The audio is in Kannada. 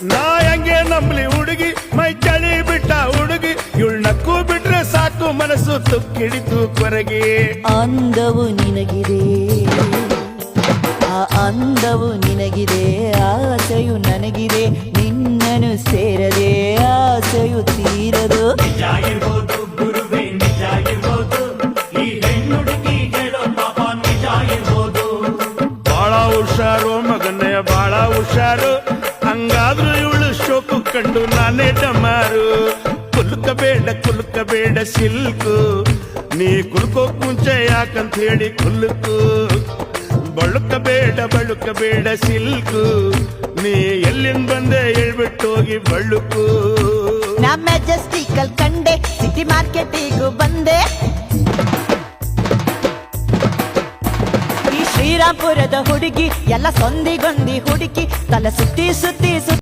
ನಾ ಹೆಂಗೆ ನಂಬ್ಲಿ ಹುಡುಗಿ ಮೈ ಚಳಿ ಬಿಟ್ಟ ಹುಡುಗಿ ಇವಳು ನಕ್ಕು ಬಿಟ್ರೆ ಸಾಕು ಮನಸ್ಸು ತುಕ್ಕಿಡಿತು ಕೊರಗಿ ಅಂದವು ನಿನಗಿದೆ ಆ ಅಂದವು ನಿನಗಿದೆ ಆಸೆಯು ನನಗಿದೆ ನಿನ್ನನು ಸೇರದೆ ಆಸೆಯು ತೀರದು ಬಾಳ ಹುಷಾರು ಮಗನೇ ಬಾಳ ಹುಷಾರು ಹಂಗಾದ್ರೂ ಇವಳು ಶೋಕು ಕಂಡು ನಾನೇ ಡಮಾರು ಕುಲ್ಕ ಬೇಡ ಸಿಲ್ಕು ನೀ ಕುಲ್ಕೋಕ್ ಮುಂಚೆ ಯಾಕಂತ ಹೇಳಿ ಕುಲ್ಕು ಬಳುಕ ಬೇಡ ಸಿಲ್ಕು ನೀ ಎಲ್ಲಿಂದ ಬಂದೆ ಹೇಳ್ಬಿಟ್ಟೋಗಿ ಬಳುಕು ನಾ ಮೆಜೆಸ್ಟಿಕಲ್ ಕಂಡೆ ಸಿಟಿ ಮಾರ್ಕೆಟಿಗೂ ಬಂದೆ ಈ ಶ್ರೀರಾಮ್ಪುರದ ಹುಡುಗಿ ಎಲ್ಲ ಸೊಂದಿಗೊಂದಿ ಹುಡುಕಿ ತಲೆ ಸುತ್ತಿ